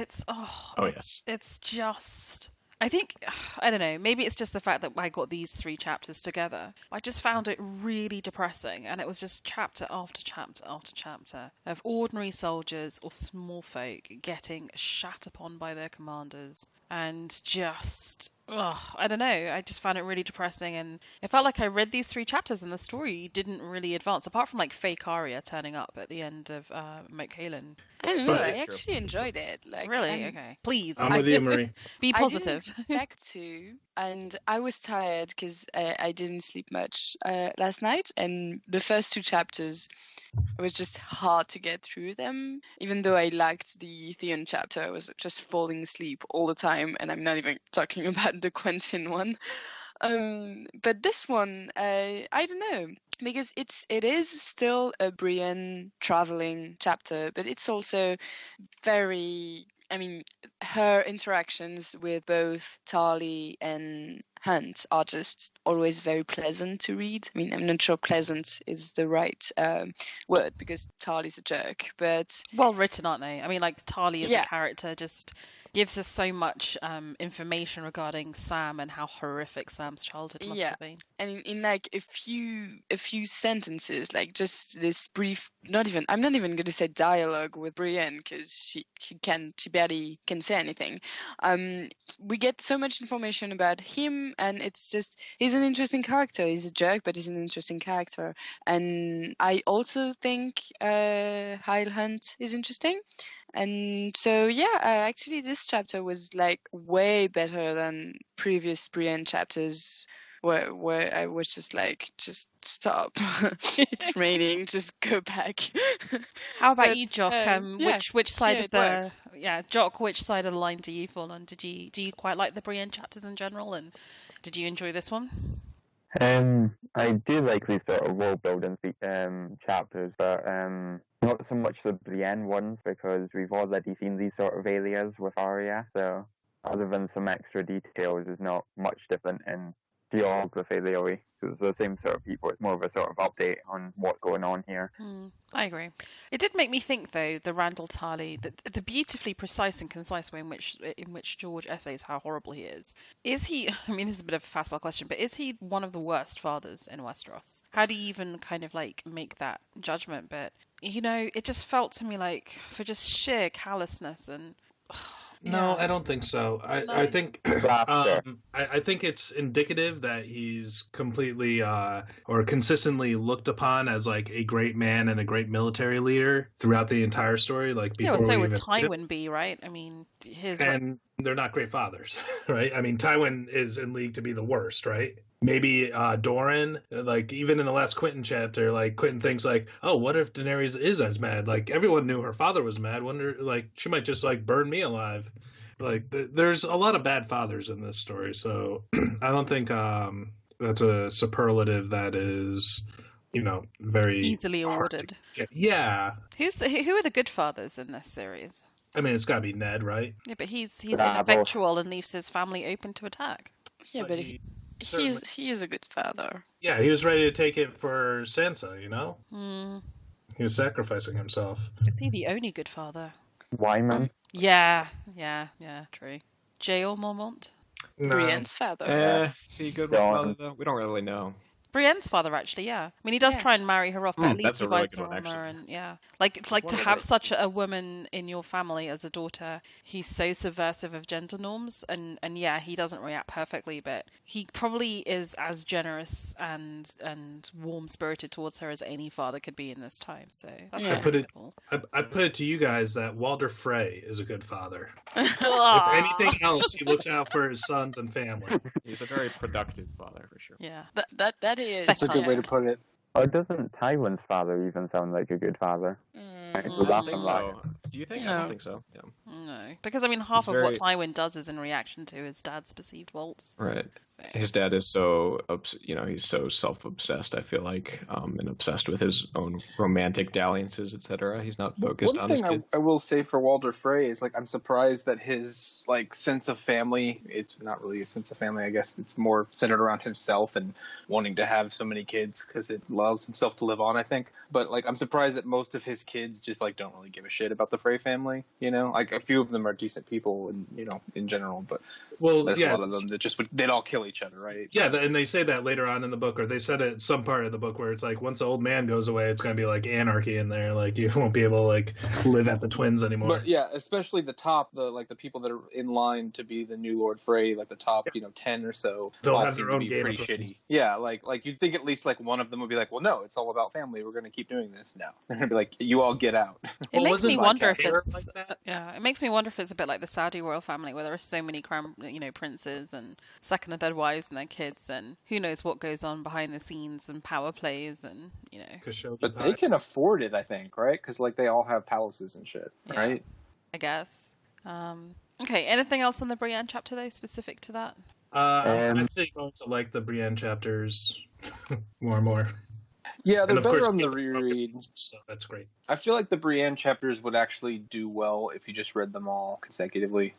just, I think, I don't know, maybe it's just the fact that I got these 3 chapters together. I just found it really depressing, and it was just chapter after chapter after chapter of ordinary soldiers or small folk getting shat upon by their commanders, and just, I don't know, I just found it really depressing, and it felt like I read these 3 chapters and the story didn't really advance, apart from like fake Arya turning up at the end of Moat Cailin. I don't know, I actually enjoyed it. Really? Okay. Please. I'm with you, Marie. Be positive. I didn't expect to, and I was tired because I didn't sleep much last night, and the first 2 chapters, it was just hard to get through them. Even though I liked the Theon chapter, I was just falling asleep all the time, and I'm not even talking about the Quentin one. But this one, I don't know, because it is still a Brienne traveling chapter, but it's also very, her interactions with both Tarly and Hunt are just always very pleasant to read. I'm not sure pleasant is the right word, because Tarly's a jerk, but... Well written, aren't they? Tarly as a character just gives us so much information regarding Sam and how horrific Sam's childhood must have been. And in a few sentences, just this brief, I'm not even going to say dialogue with Brienne, because she barely can say anything. We get so much information about him, and it's just, he's an interesting character. He's a jerk, but he's an interesting character. And I also think Hyle Hunt is interesting. And so, actually this chapter was way better than previous Brienne chapters where I was just stop. It's raining, just go back. How about you, Jock? Which side of works. Jock, which side of the line do you fall on? Do you quite like the Brienne chapters in general, and did you enjoy this one? I do like these sort of world building chapters, but not so much the Brienne ones, because we've already seen these sort of areas with Arya. So other than some extra details, there's not much different in geography really. So it's the same sort of people. It's more of a sort of update on what's going on here. I agree. It did make me think, though, the Randall Tarley, the beautifully precise and concise way in which George essays how horrible he is. Is he? I mean, this is a bit of a facile question, but is he one of the worst fathers in Westeros? How do you even kind of like make that judgment? But it just felt to me like for just sheer callousness and. No, I don't think so. I think I think it's indicative that he's completely or consistently looked upon as like a great man and a great military leader throughout the entire story. Like before, so would Tywin be, right? I mean, and they're not great fathers, right? I mean, Tywin is in league to be the worst, right? Maybe Doran, like even in the last Quentin chapter, like Quentin thinks like, oh, what if Daenerys is as mad? Like everyone knew her father was mad. Wonder like she might just like burn me alive. Like there's a lot of bad fathers in this story, so I don't think that's a superlative that is, very easily awarded. Yeah. Who are the good fathers in this series? I mean, it's got to be Ned, right? Yeah, but he's ineffectual and leaves his family open to attack. Yeah, but he is a good father. Yeah, he was ready to take it for Sansa, He was sacrificing himself. Is he the only good father? Wyman? Yeah, true. Jael Mormont? No. Brienne's father. Is he a good father, though? We don't really know. Brienne's father, actually, yeah. I mean, he does try and marry her off, but at least he really bides her honor, and like to have such a woman in your family as a daughter. He's so subversive of gender norms, and yeah, he doesn't react perfectly, but he probably is as generous and warm spirited towards her as any father could be in this time. So that's I put it to you guys that Walder Frey is a good father. If anything else, he looks out for his sons and family. He's a very productive father for sure. Yeah, that is. That's a good way to put it. Or doesn't Tywin's father even sound like a good father? I don't think so. Do you think? No. I don't think so. Yeah. No, because I mean, half of what Tywin does is in reaction to his dad's perceived faults. Right. So. His dad is so, he's so self-obsessed. I feel like, and obsessed with his own romantic dalliances, etc. He's not focused on his kid. One thing I will say for Walder Frey is like I'm surprised that his like sense of family. It's not really a sense of family. I guess it's more centered around himself and wanting to have so many kids because it allows himself to live on. I think, but like I'm surprised that most of his kids just like don't really give a shit about the Frey family. Like a few of them are decent people, and in general, but there's a lot of them that just they'd all kill each other, right? Yeah, and they say that later on in the book, or they said it some part of the book where it's like once the old man goes away, it's going to be like anarchy in there. Like you won't be able to like live at the Twins anymore. But yeah, especially the people that are in line to be the new Lord Frey, like the top 10 or so, they'll all have their own seem to be pretty shitty. Thrones. Yeah, like you'd think at least like one of them would be like, well, no, it's all about family. We're going to keep doing this now. They're going to be like, you all get out. It makes me wonder if it's like that? it makes me wonder if it's a bit like the Saudi royal family, where there are so many princes and second and third wives and their kids, and who knows what goes on behind the scenes and power plays and But they can afford it, I think, right? Because like they all have palaces and shit, right? I guess. Okay. Anything else on the Brienne chapter though, specific to that? I'm actually going to like the Brienne chapters more and more. Yeah, they're and of better course, on the reread. So that's great. I feel like the Brienne chapters would actually do well if you just read them all consecutively.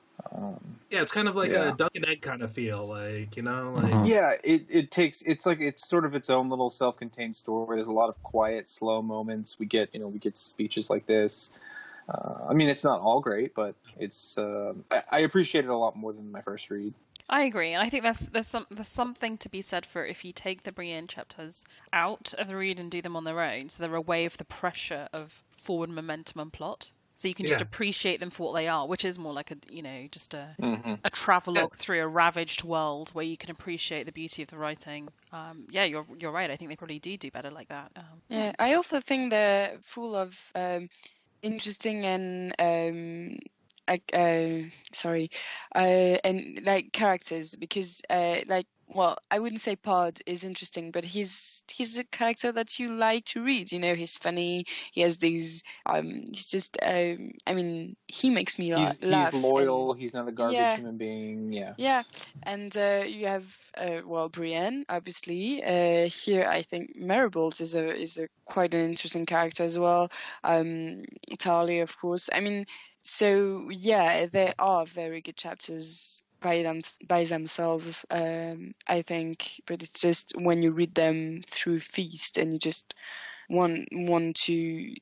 Yeah, it's kind of like a duck and egg kind of feel, like Yeah, it's sort of its own little self-contained story. There's a lot of quiet, slow moments. We get speeches like this. I mean, it's not all great, but it's I appreciate it a lot more than my first read. I agree, and I think there's something to be said for if you take the Brienne chapters out of the read and do them on their own, so they're away of the pressure of forward momentum and plot. So you can just appreciate them for what they are, which is more like a travelogue through a ravaged world where you can appreciate the beauty of the writing. You're right. I think they probably do better like that. Yeah, I also think they're full of interesting and and like characters, because I wouldn't say Pod is interesting, but he's a character that you like to read. He's funny. He has these. He's just. He makes me laugh. He's loyal. He's not a garbage human being. Yeah. Yeah, and you have Brienne, obviously. Here, I think Maribald is a quite an interesting character as well. Tarly, of course. I mean. So yeah, there are very good chapters by themselves, I think. But it's just when you read them through Feast and you just want to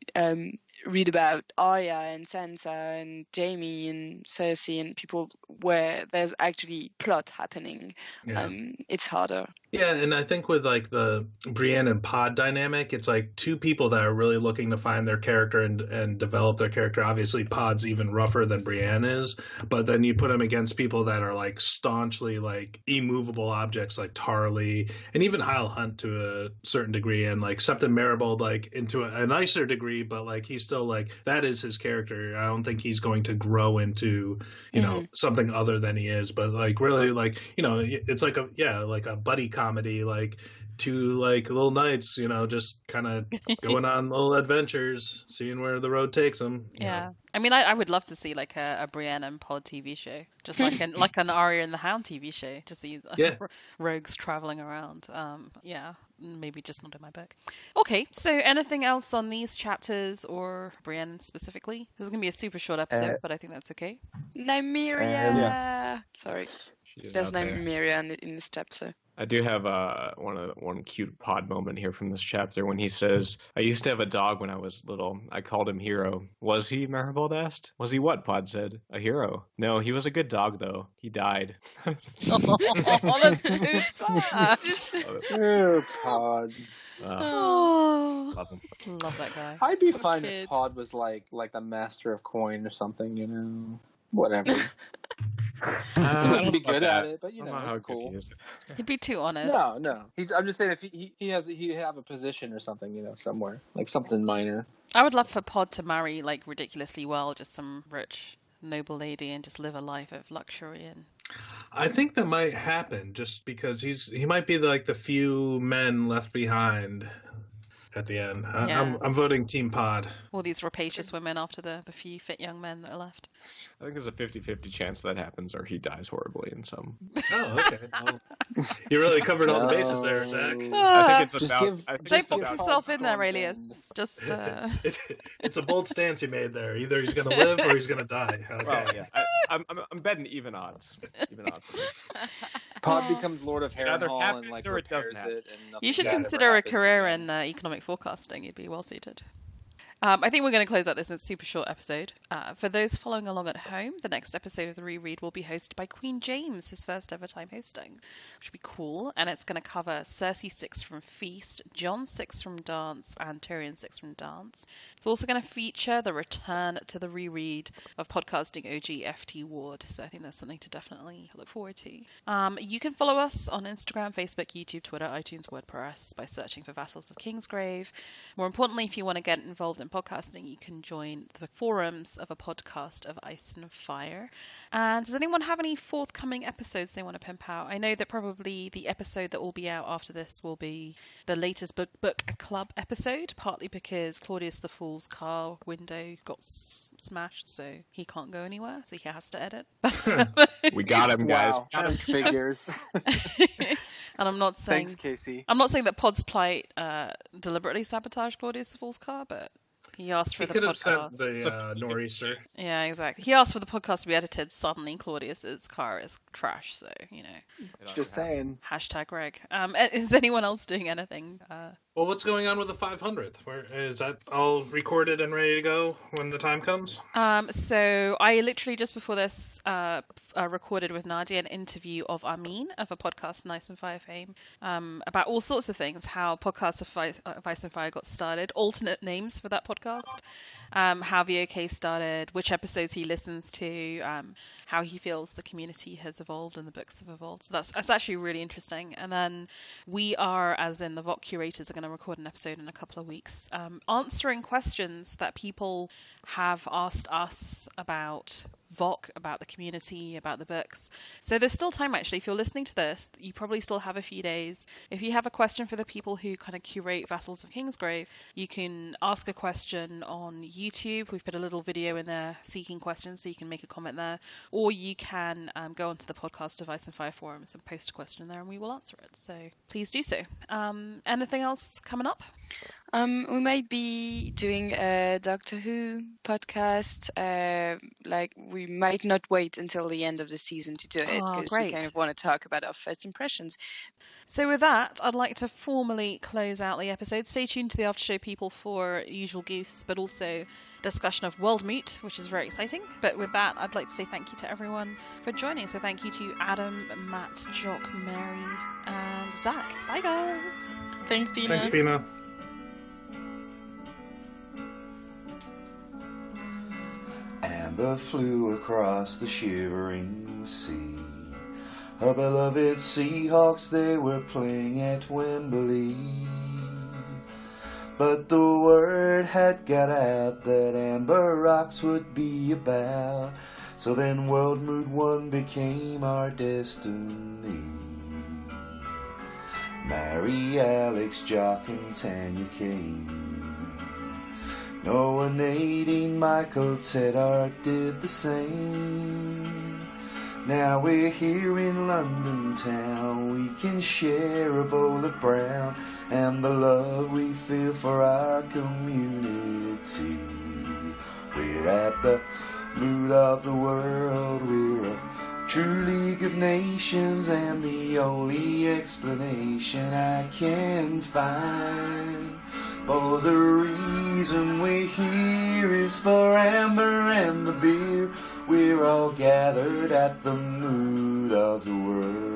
read about Arya and Sansa and Jaime and Cersei and people where there's actually plot happening. Yeah. It's harder. Yeah, and I think with like the Brienne and Pod dynamic, it's like two people that are really looking to find their character and develop their character. Obviously, Pod's even rougher than Brienne is, but then you put him against people that are like staunchly like immovable objects like Tarly and even Hyle Hunt to a certain degree, and like Septon Maribald like into a nicer degree, but like he's still like that is his character. I don't think he's going to grow into you know something other than he is, but like really like it's like a buddy comedy, like two like little knights, just kind of going on little adventures, seeing where the road takes them. Yeah. I mean, I would love to see like a Brienne and Pod TV show, just like an Arya and the Hound TV show, to see rogues traveling around. Maybe just not in my book. Okay, so anything else on these chapters or Brienne specifically? This is gonna be a super short episode, but I think that's okay. Nymeria. Sorry, there's Nymeria in this chapter. I do have one cute Pod moment here from this chapter when he says, "I used to have a dog when I was little. I called him Hero." "Was he?" Maribald asked. "Was he what?" Pod said. "A hero." "No, he was a good dog though. He died." That's so sad. Dear Pod. Love him. Love that guy. I'd be fine if Pod was like the master of coin or something, Whatever. He wouldn't be good at it, but it's cool. He'd be too honest. No. I'm just saying if he'd have a position or something, somewhere, like something minor. I would love for Pod to marry like ridiculously well, just some rich noble lady, and just live a life of luxury. And I think that might happen, just because he might be like the few men left behind at the end. I'm voting Team Pod. All these rapacious women after the few fit young men that are left. I think there's a 50-50 chance that happens, or he dies horribly in some. Oh, okay. Well, you really covered all the bases there, Zach. I think it's about. Don't put yourself in there, Aelius. Just. It's a bold stance you made there. Either he's going to live or he's going to die. Okay. Well, yeah. I'm betting even odds. Pod becomes Lord of Harrenhal and like or it doesn't repairs it. And you should consider a career in economic forecasting. You'd be well suited. I think we're going to close out this in a super short episode. For those following along at home, the next episode of the Reread will be hosted by QueenJames, his first ever time hosting, which will be cool. And it's going to cover Cersei 6 from Feast, Jon 6 from Dance, and Tyrion 6 from Dance. It's also going to feature the return to the Reread of podcasting OG FT Ward. So I think that's something to definitely look forward to. You can follow us on Instagram, Facebook, YouTube, Twitter, iTunes, WordPress by searching for Vassals of Kingsgrave. More importantly, if you want to get involved in podcasting, you can join the forums of a podcast of Ice and Fire. And does anyone have any forthcoming episodes they want to pimp out? I know that probably the episode that will be out after this will be the latest book club episode, partly because Claudius the Fool's car window got smashed, so he can't go anywhere, so he has to edit. We got him, guys. Wow, figures. And I'm not saying Thanks, Casey. I'm not saying that Pod's plight deliberately sabotaged Claudius the Fool's car, but he asked for the podcast. He could have sent the nor'easter. Yeah, exactly. He asked for the podcast to be edited. Suddenly, Claudius's car is trash. So Just saying. Hashtag Greg. Is anyone else doing anything? Well, what's going on with the 500th? Where is that all recorded and ready to go when the time comes? So I literally just before this recorded with Nadia an interview of Armin of a podcast, Nice and Fire fame, about all sorts of things. How podcasts of Ice and Fire got started, alternate names for that podcast. How VOK started, which episodes he listens to, how he feels the community has evolved and the books have evolved. So that's actually really interesting. And then we are, as in the VOK curators, are going to record an episode in a couple of weeks, answering questions that people have asked us about VOK, about the community, about the books. So there's still time, actually. If you're listening to this, you probably still have a few days. If you have a question for the people who kind of curate Vassals of Kingsgrave, you can ask a question on YouTube. We've put a little video in there seeking questions, so you can make a comment there. Or you can go onto the podcast of Ice and Fire forums and post a question there, and we will answer it. So please do so. Anything else coming up? We might be doing a Doctor Who podcast. Like we might not wait until the end of the season to do it, Oh, because we great. kind of want to talk about our first impressions. So with that, I'd like to formally close out the episode. Stay tuned to the after show, people, for usual goofs, but also discussion of World Meat, which is very exciting. But with that, I'd like to say thank you to everyone for joining. So thank you to Adam, Matt, Jock, Mary, and Zack. Bye, guys. Thanks, Bina. Thanks, Bina. Amber flew across the shivering sea. Her beloved Seahawks, they were playing at Wembley. But the word had got out that Amber Rocks would be about. So then World Moot 1 became our destiny. Mary, Alex, Jock, and Tanya came. Noah, Nadine, Michael, Tattered did the same. Now we're here in London town. We can share a bowl of brown and the love we feel for our community. We're at the Moot of the World. We're a true League of Nations, and the only explanation I can find for the reason we're here is for Amber and the beer. We're all gathered at the Moot of the World.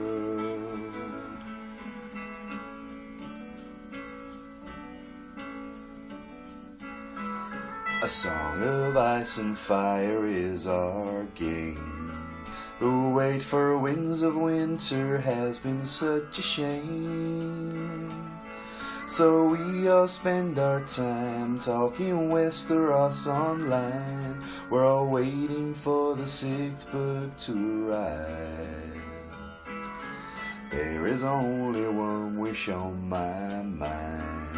A song of ice and fire is our game. The wait for winds of winter has been such a shame. So we all spend our time talking Westeros online. We're all waiting for the 6th book to arrive. There is only one wish on my mind,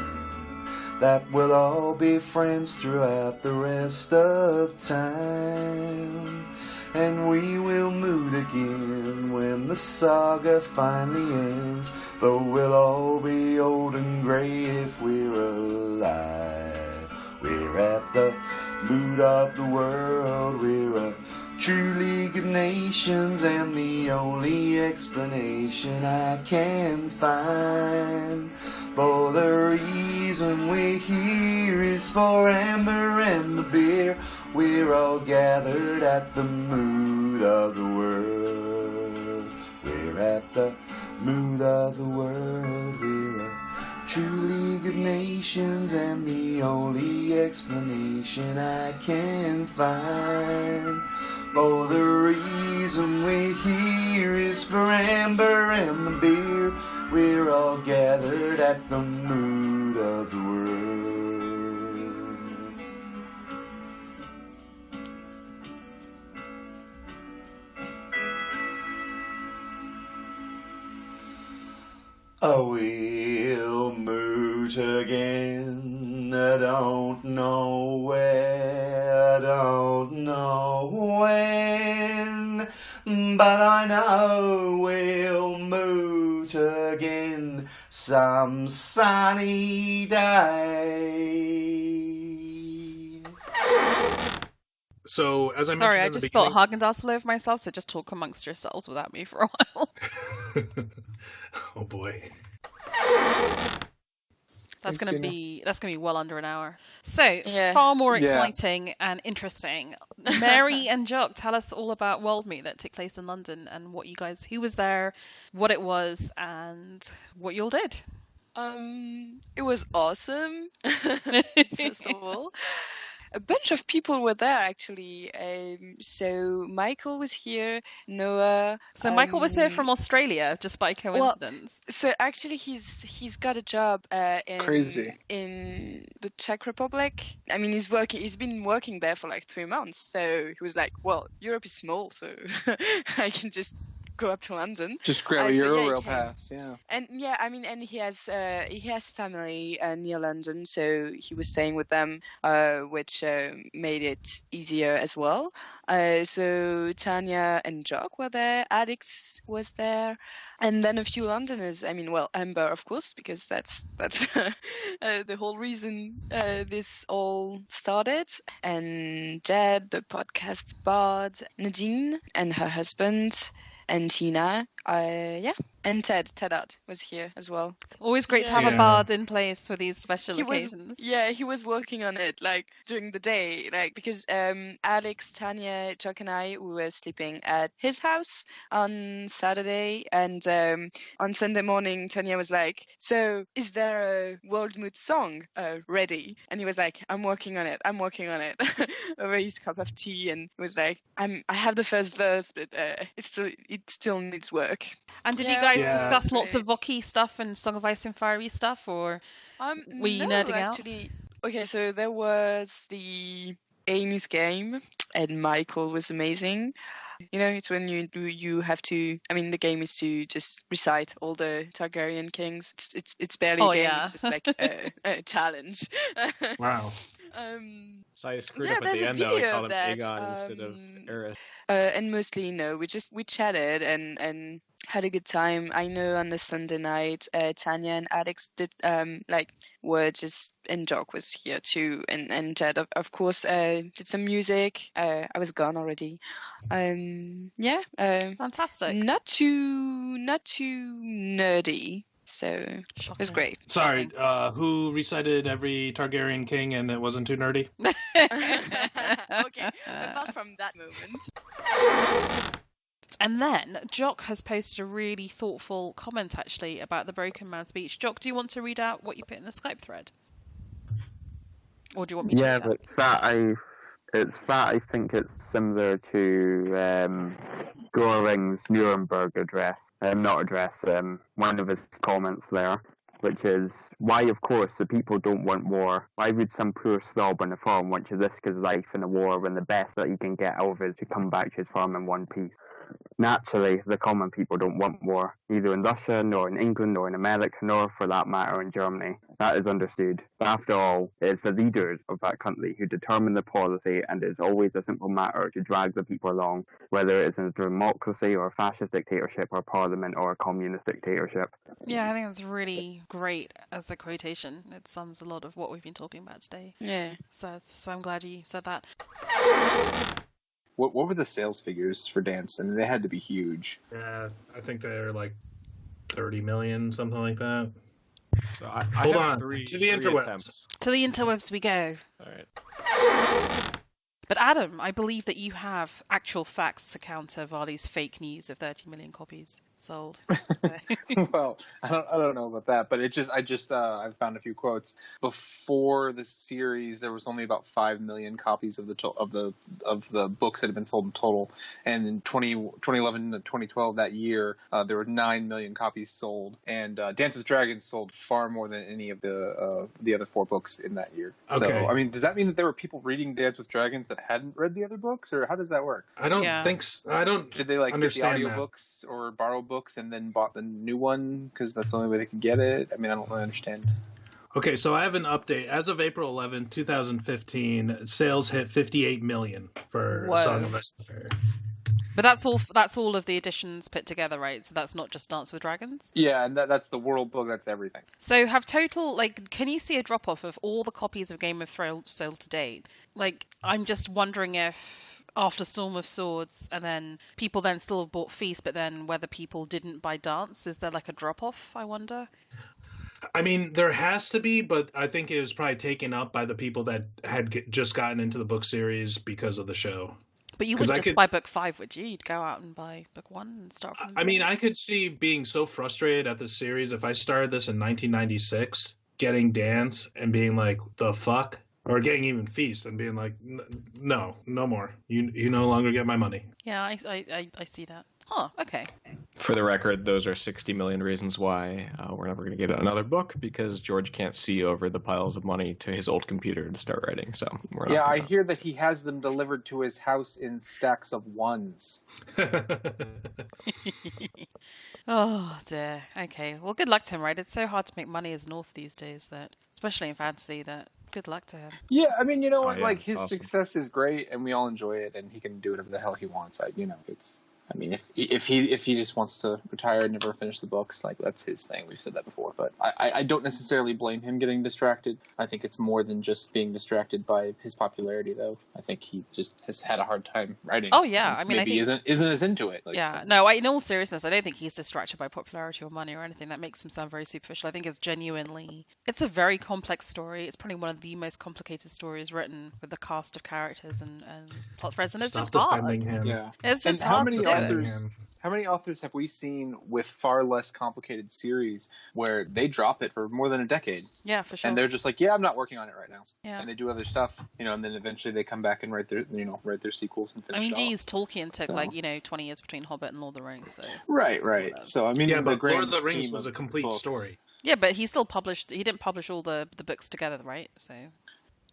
that we'll all be friends throughout the rest of time. And we will moot again when the saga finally ends, though we'll all be old and grey if we're alive. We're at the Moot of the World. We're a true League of Nations, and the only explanation I can find for the reason we're here is for Amber and the beer. We're all gathered at the Moot of the World. We're at the Moot of the World. We're a true League of Nations, and the only explanation I can find for the reason we're here is for Amber and the beer. We're all gathered at the Moot of the World. I will moot again. I don't know where, I don't know when, but I know we'll moot again some sunny day. So, as I mentioned Sorry, I in the just spilled beginning... Haagen-Dazs all over myself, so just talk amongst yourselves without me for a while. Oh boy. That's Thanks, gonna Bina. be well under an hour. So Yeah. far more Yeah. exciting and interesting. Mary and Jock, tell us all about World Meet that took place in London and what you guys, who was there, what it was, and what you all did. It was awesome. First of all, a bunch of people were there actually. So Michael was here, Noah. So Michael was here from Australia, just by well, coincidence. So actually, he's got a job Crazy. in the Czech Republic. I mean, he's been working there for like 3 months. So he was like, "Well, Europe is small, so I can just go up to London. Just grab a So, yeah, he Euro came. pass, yeah. And yeah, I mean, and he has family near London, so he was staying with them, which made it easier as well. So Tanya and Jock were there, Alex was there, and then a few Londoners. I mean, well, Amber, of course, because that's the whole reason this all started. And Jed, the podcast bard, Nadine and her husband, and Tina. And Tattered was here as well. Always great to have a bard in place for these special occasions. He was working on it like during the day, like because Alex, Tanya, Jock, and I, we were sleeping at his house on Saturday, and on Sunday morning, Tanya was like, "So, is there a World Moot song ready?" And he was like, "I'm working on it. Over his cup of tea, and he was like, I have the first verse, but it still needs work." And did you guys discuss lots of Vokey stuff and Song of Ice and Fiery stuff, or were you nerding actually, out? Okay, so there was the Amy's game, and Michael was amazing. You know, it's when you have to. I mean, the game is to just recite all the Targaryen kings. It's barely a game. It's just like a challenge. Wow. So I screwed up at the end though. I called him Aegon instead of Eris. And mostly we chatted and had a good time. I know on the Sunday night, Tanya and Alex did were just, and Jock was here too, and Jed of course did some music. I was gone already. Fantastic. Not too nerdy. So it was great. Sorry, who recited every Targaryen king and it wasn't too nerdy? Okay, apart from that moment. And then Jock has posted a really thoughtful comment actually about the Broken Man speech. Jock, do you want to read out what you put in the Skype thread? Or do you want me to read but I think it's similar to Goring's Nuremberg address. One of his comments there, which is, why, of course, the people don't want war. Why would some poor slob on a farm want to risk his life in a war when the best that he can get out of it is to come back to his farm in one piece? Naturally, the common people don't want war, neither in Russia, nor in England, nor in America, nor, for that matter, in Germany. That is understood. But after all, it is the leaders of that country who determine the policy, and it is always a simple matter to drag the people along, whether it is in a democracy or a fascist dictatorship or parliament or a communist dictatorship. Yeah, I think that's really great as a quotation. It sums a lot of what we've been talking about today. Yeah. So I'm glad you said that. What were the sales figures for Dance? I mean, they had to be huge. Yeah, I think they're like 30 million, something like that. So I Hold have on. three To the interwebs. attempts. To the interwebs we go. All right. But Adam, I believe that you have actual facts to counter Varley's fake news of 30 million copies sold. Well, I don't know about that, but I found a few quotes. Before the series, there was only about 5 million copies of the books that had been sold in total, and in 2011 to 2012 that year, there were 9 million copies sold, and Dance with Dragons sold far more than any of the other 4 books in that year. Okay. So, I mean, does that mean that there were people reading Dance with Dragons that hadn't read the other books, or how does that work? I don't think so. I don't. Did they get the understand audiobooks or borrow books and then bought the new one because that's the only way they can get it? I mean, I don't really understand. Okay, so I have an update. As of April 11, 2015, sales hit 58 million for Song of Ice and Fire. But that's all of the editions put together, right? So that's not just Dance with Dragons? Yeah, and that's the world book, that's everything. So have total, can you see a drop-off of all the copies of Game of Thrones sold to date? I'm just wondering if after Storm of Swords and then people then still bought Feast, but then whether people didn't buy Dance, is there a drop-off, I wonder? I mean, there has to be, but I think it was probably taken up by the people that had just gotten into the book series because of the show. But you wouldn't just buy book 5, would you? You'd go out and buy book 1 and start from I mean, I could see being so frustrated at the series if I started this in 1996, getting Dance and being like, the fuck? Or getting even Feast and being like, no more. You no longer get my money. Yeah, I see that Huh, okay. For the record, those are 60 million reasons why we're never going to get another book, because George can't see over the piles of money to his old computer to start writing. So we're not Yeah, I gonna... hear that he has them delivered to his house in stacks of ones. Oh dear. Okay. Well, good luck to him, right? It's so hard to make money as North these days, that especially in fantasy, that good luck to him. Yeah, I mean, you know what? yeah, Like, his awesome. success is great, and we all enjoy it, and he can do whatever the hell he wants. I mean, if he just wants to retire and never finish the books, like, that's his thing. We've said that before, but I don't necessarily blame him getting distracted. I think it's more than just being distracted by his popularity, though. I think he just has had a hard time writing. Oh yeah, I mean, maybe I think isn't as into it. Like, yeah. so. No, in all seriousness, I don't think he's distracted by popularity or money or anything. That makes him sound very superficial. I think it's a very complex story. It's probably one of the most complicated stories written, with the cast of characters and plot threads, and it's Stop just hard. defending him. Yeah. It's And just how hard many to do it. authors? How many authors have we seen with far less complicated series where they drop it for more than a decade, Yeah, for sure. and they're just like, "Yeah, I'm not working on it right now," Yeah. and they do other stuff, and then eventually they come back and write their sequels and I finish mean, it off. geez, Tolkien took So. 20 years between Hobbit and Lord of the Rings. So Right. So I mean, Yeah, in the but grand Lord of the Rings scheme was a of complete books- story. yeah, but he still published. He didn't publish all the books together, right? So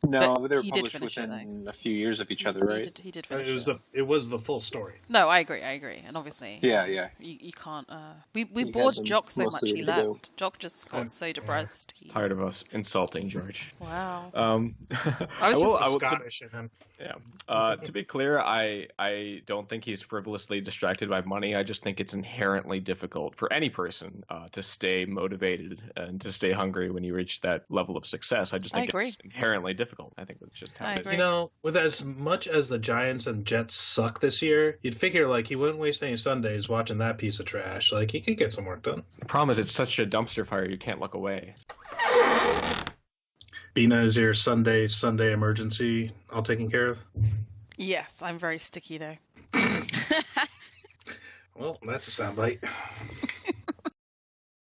No, But but they were he did published finish it, within a few years of each other, right? He did finish It was the full story. No, I agree, and obviously, Yeah. you can't. We had bored them Jock so much mostly he ready to go. left. Jock just got so depressed. Tired of us insulting George. Wow. I was will, just I will, Scottish in him. Yeah. To be clear, I don't think he's frivolously distracted by money. I just think it's inherently difficult for any person to stay motivated and to stay hungry when you reach that level of success. I just think agree. it's inherently difficult. I think that's just how I it agree. is. You know, with as much as the Giants and Jets suck this year, you'd figure like he wouldn't waste any Sundays watching that piece of trash. Like he could get some work done. The problem is it's such a dumpster fire you can't look away. Bina, is your Sunday emergency all taken care of? Yes, I'm very sticky though. Well, that's a soundbite.